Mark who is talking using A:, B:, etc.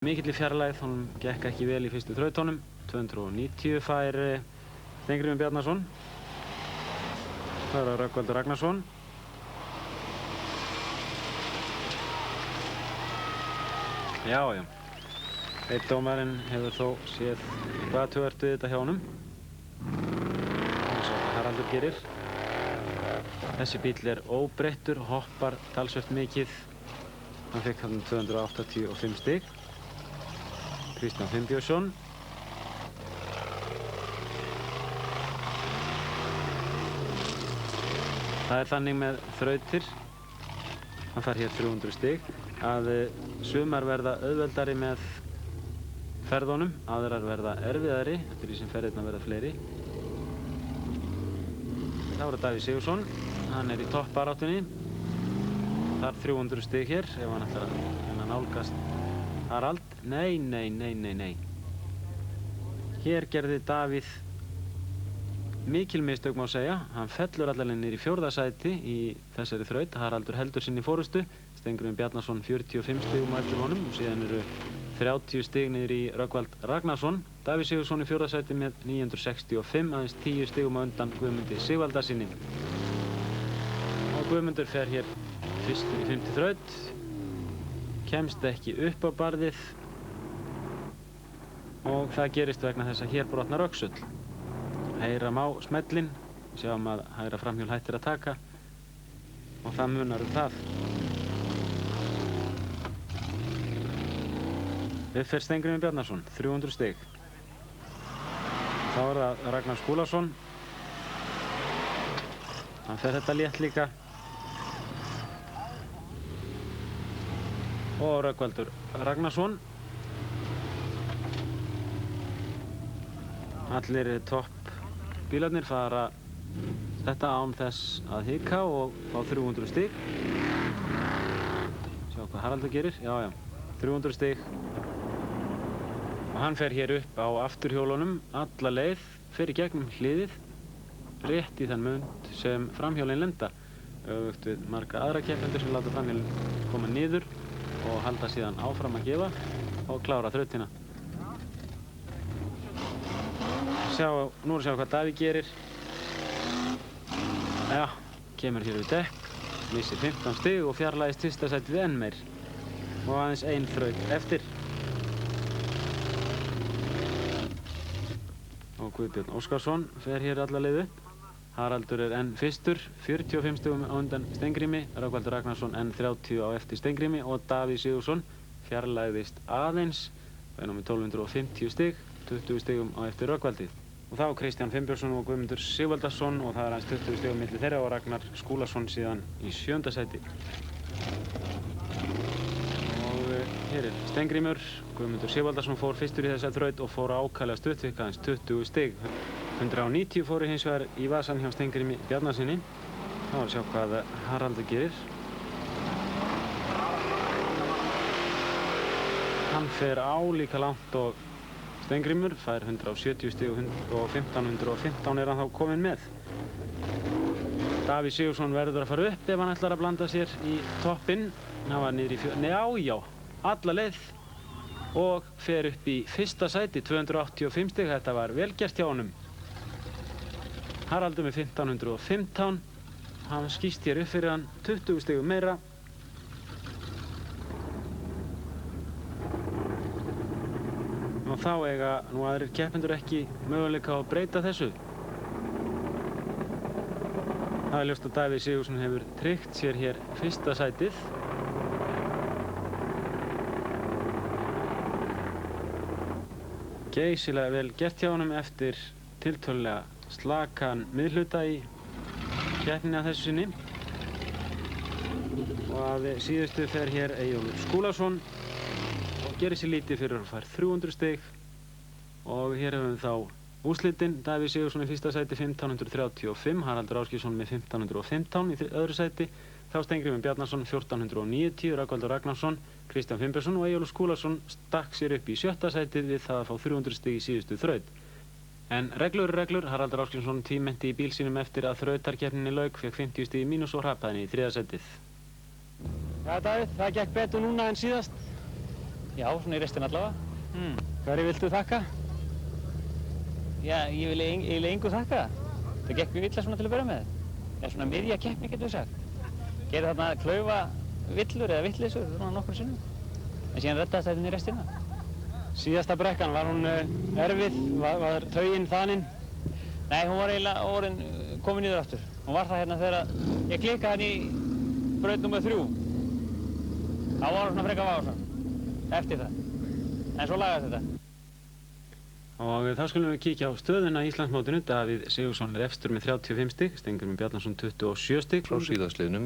A: Mikilli fjarlægð, honum gekk ekki vel í fyrstu þrautunum. 290 fær Steingrímur Bjarnason. Það er Rögnvaldur Ragnarsson. Já. Einn dómarinn hefur þó séð athugavert við þetta hjá honum. Eins og Haraldur gerir. Þessi bíll er óbreyttur, hoppar talsvert mikið. Hann fekk þarna 285 stig. Kristján Finnbjörnsson. Það er þannig með þrautir, hann fær hér 300 stig, að sumar verða auðveldari með ferðunum, aðrar verða erfiðari, eftir því sem ferðirnar verða fleiri. Það voru Davíð Sigurðsson, hann er í toppbaráttunni. Það er 300 stig hér, ef hann ætlar að nálgast Harald. Nei. Hér gerði Davíð mikil mistök, má segja. Hann fellur allavega niður í 4. sæti í þessari þraut. Haraldur heldur sinni fórustu. Steingrímur Bjarnason 45 stigum á eftir honum og síðan eru 30 stig niður í Rögnvald Ragnarsson. Davíð Sigurðsson í 4. sæti með 965, aðeins 10 stigum á undan Guðmundi Sigvaldasyni. Og Guðmundur fer hér fyrstur í 5. þraut. Kemst ekki upp á barðið og það gerist vegna þess að hér brotnar öxull. Heyra má smellinn, sjáum að hægra framhjól hættir að taka og það munar það. Við fer Steingrímur Bjarnason, 300 stig. Þá er það Ragnar Skúlason. Hann fer þetta létt líka. Og Rögnvaldur Ragnarsson. Allir topp bílarnir fara þetta án þess að hika og fá 300 stig. Sjá hvað Haraldur gerir. Já, 300 stig. Og hann fer hér upp á afturhjólunum alla leið, fer í gegnum hliðið, rétt í þann mund sem framhjólin lenda. Öfugt við marga aðra keppendur sem láta framhjólin koma niður og halda síðan áfram að gefa og klára þrautina. Nú er að sjá hvað Davíð gerir. Já, kemur hér við dekk, missir 15 stig og fjarlægist 1. sætið enn meir. Og aðeins ein þraut eftir. Og Guðbjörn Óskarsson fer hér alla leið upp. Haraldur er enn fyrstur, 45 stigum á undan Steingrími, Rögnvaldur Ragnarsson enn 30 á eftir Steingrími og Davíð Sigurðsson fjarlægðist aðeins, það er nú með 1250 stig, 20 stigum á eftir Rögnvaldið. Og þá Kristján Finnbjörnsson og Guðmundur Sigvaldason og það er aðeins 20 stigum milli þeirra og Ragnar Skúlason síðan í 7. sæti. Og hér er Steingrímur, Guðmundur Sigvaldason fór fyrstur í þessa þraut og fór ákaflega stutt, fikk aðeins 20 stig. 190 fóru hins vegar í vasan hjá Steingrími Bjarnasyni. Þá er að sjá hvað Haraldur gerir. Hann fer álíka langt og Steingrímur, fær 170 stig og 1515 er hann þá kominn með. Davíð Sigurðsson verður að fara upp ef hann ætlar að blanda sér í toppinn. Hann var niður í alla leið og fer upp í 1. sæti, 285 stig. Þetta var vel gert hjá honum. Haraldur með 1515, hann skýst hér upp fyrir hann 20 stigum meira. Og þá eiga nú aðrir keppendur ekki möguleika á að breyta þessu. Það er ljóst að Davíð Sigurðsson hefur tryggt sér hér 1. sætið. Geysilega vel gert hjá honum eftir tiltölulega slakan miðhluta í keppninni að þessu sinni. Og að síðustu fer hér Eyjólfur Skúlason og gerir sér lítið fyrir að fara 300 stig. Og hér hefum við þá úrslitin. Davíð Sigurðsson í 1. sæti 1535, Haraldur Ásgeirsson með 1515 í 2. sæti. Þá Steingrímur Bjarnason 1490, Rögnvaldur Ragnarsson, Kristján Finnbjörnsson og Eyjólfur Skúlason stakk sér upp í 7. sætið við það að fá 300 stig í síðustu þraut. En reglur eru reglur. Haraldur Ásgrímsson tímenti í bíl sínum eftir að þrautarkeppninni lauk, fékk 50 stig í mínus og hrapaði henni í 3. sætið.
B: Já, Davíð, það gekk betur núna en síðast. Já, svona í restina allavega.
A: Hverju viltu þakka?
B: Já, ég vil eiginlega engu þakka. Það gekk mjög illa svona til að byrja með. Það er svona miðja keppni, getur við sagt. Gerði þarna klaufa villur eða vittleysur svona nokkrum sinnum. En síðan reddaðist þetta inn í restina.
A: Síðasta brekkan, var hún erfið? Var tauginn þaninn?
B: Nei, hún var eiginlega komin niður aftur. Hún var það hérna þegar ég klikkaði hann í braut númer 3. Þá var hún svona frekar vafarsam eftir það. En svo lagaðist þetta.
A: Og þá skulum við kíkja á stöðuna í Íslandsmótinu. Davíð Sigurðsson er efstur með 35 stig, Steingrímur Bjarnason 27 stig.
C: Frá síðastliðnu